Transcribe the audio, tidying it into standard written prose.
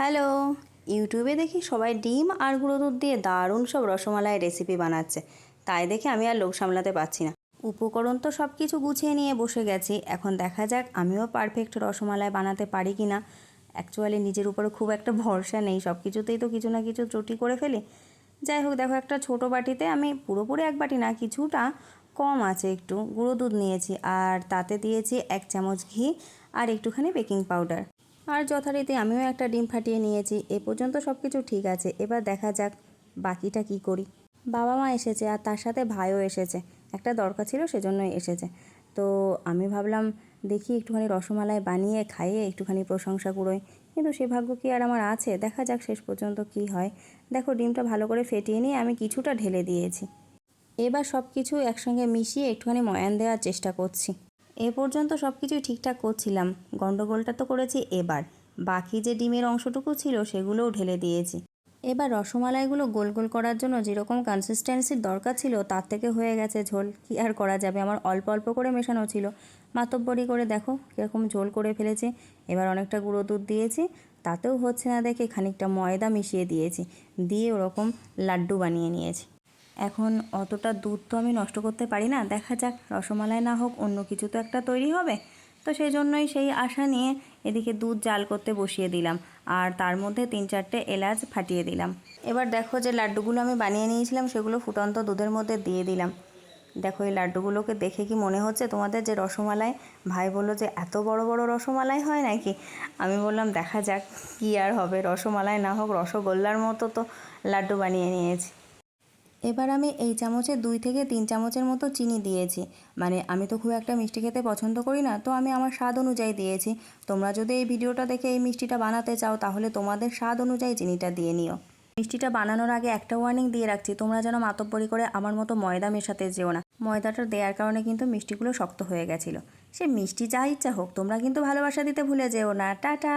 Hello, ইউটিউবে দেখি সবাই ডিম আর গুঁড়ো দুধ দিয়ে দারুণ সব রসমালাইয়ের রেসিপি বানাচ্ছে। তাই দেখে আমি আর লোভ সামলাতে পারছি না। উপকরণ তো সব কিছু গুছিয়ে নিয়ে বসে গেছি। এখন দেখা যাক আমিও পারফেক্ট রসমালাই বানাতে পারি কি না। অ্যাকচুয়ালি নিজের উপরে খুব একটা ভরসা নেই, সব কিছুতেই তো কিছু না কিছু ত্রুটি করে ফেলি। যাই হোক, দেখো একটা ছোটো বাটিতে আমি পুরোপুরি এক বাটি না, কিছুটা কম আছে একটু গুঁড়ো দুধ নিয়েছি, আর তাতে দিয়েছি 1 চামচ ঘি আর একটুখানি বেকিং পাউডার। আর যথারীতি আমিও একটা ডিম ফাটিয়ে নিয়েছি। এ পর্যন্ত সব কিছু ঠিক আছে, এবার দেখা যাক বাকিটা কি করি। বাবা মা এসেছে আর তার সাথে ভাইও এসেছে, একটা দরকার ছিল সেজন্যই এসেছে। তো আমি ভাবলাম দেখি একটুখানি রসমালাই বানিয়ে খাইয়ে একটুখানি প্রশংসা কুড়োই, কিন্তু সে ভাগ্য কি আর আমার আছে। দেখা যাক শেষ পর্যন্ত কি হয়। দেখো ডিমটা ভালো করে ফেটিয়ে নিয়ে আমি কিছুটা ঢেলে দিয়েছি। এবার সব কিছু একসঙ্গে মিশিয়ে একটুখানি ময়ান দেওয়ার চেষ্টা করছি। এ পর্যন্ত সব কিছুই ঠিকঠাক করছিলাম, গন্ডগোলটা তো করেছি এবার। বাকি যে ডিমের অংশটুকু ছিল সেগুলোও ঢেলে দিয়েছি। এবার রসমালাইগুলো গোল গোল করার জন্য যেরকম কনসিস্টেন্সির দরকার ছিল তার থেকে হয়ে গেছে ঝোল। কি আর করা যাবে, আমার অল্প অল্প করে মেশানো ছিল। মাতব্বরি করে দেখো কীরকম ঝোল করে ফেলেছি। এবার অনেকটা গুঁড়ো দুধ দিয়েছি, তাতেও হচ্ছে না দেখে খানিকটা ময়দা মিশিয়ে দিয়েছি, দিয়ে ওরকম লাড্ডু বানিয়ে নিয়েছি। এখন অতটা দুধ তো আমি নষ্ট করতে পারি না, দেখা যাক রসমালাই না হোক অন্য কিছু তো একটা তৈরি হবে। তো সেই জন্যই সেই আশা নিয়ে এদিকে দুধ জাল করতে বসিয়ে দিলাম, আর তার মধ্যে 3-4টে এলাচ ফাটিয়ে দিলাম। এবার দেখো যে লাড্ডুগুলো আমি বানিয়ে নিয়েছিলাম সেগুলো ফুটন্ত দুধের মধ্যে দিয়ে দিলাম। দেখো এই লাড্ডুগুলোকে দেখে কি মনে হচ্ছে তোমাদের যে রসমালাই? ভাই বললো যে এত বড় বড় রসমালাই হয় নাকি। আমি বললাম দেখা যাক কী আর হবে, রসমালাই না হোক রসগোল্লার মতো তো লাড্ডু বানিয়ে নিয়েছি। এবার আমি এই চামচে 2 থেকে 3 চামচের মতো চিনি দিয়েছি। মানে আমি তো খুব একটা মিষ্টি খেতে পছন্দ করি না, তো আমি আমার স্বাদ অনুযায়ী দিয়েছি। তোমরা যদি এই ভিডিওটা দেখে এই মিষ্টিটা বানাতে চাও তাহলে তোমাদের স্বাদ অনুযায়ী চিনিটা দিয়ে নিও। মিষ্টিটা বানানোর আগে একটা ওয়ার্নিং দিয়ে রাখছি, তোমরা যেন মাতব্বরি করে আমার মতো ময়দা মেশাতে যেও না। ময়দাটা দেওয়ার কারণে কিন্তু মিষ্টিগুলো শক্ত হয়ে গেছিলো। সে মিষ্টি যা ইচ্ছা হোক, তোমরা কিন্তু ভালোবাসা দিতে ভুলে যেও না। টাটা।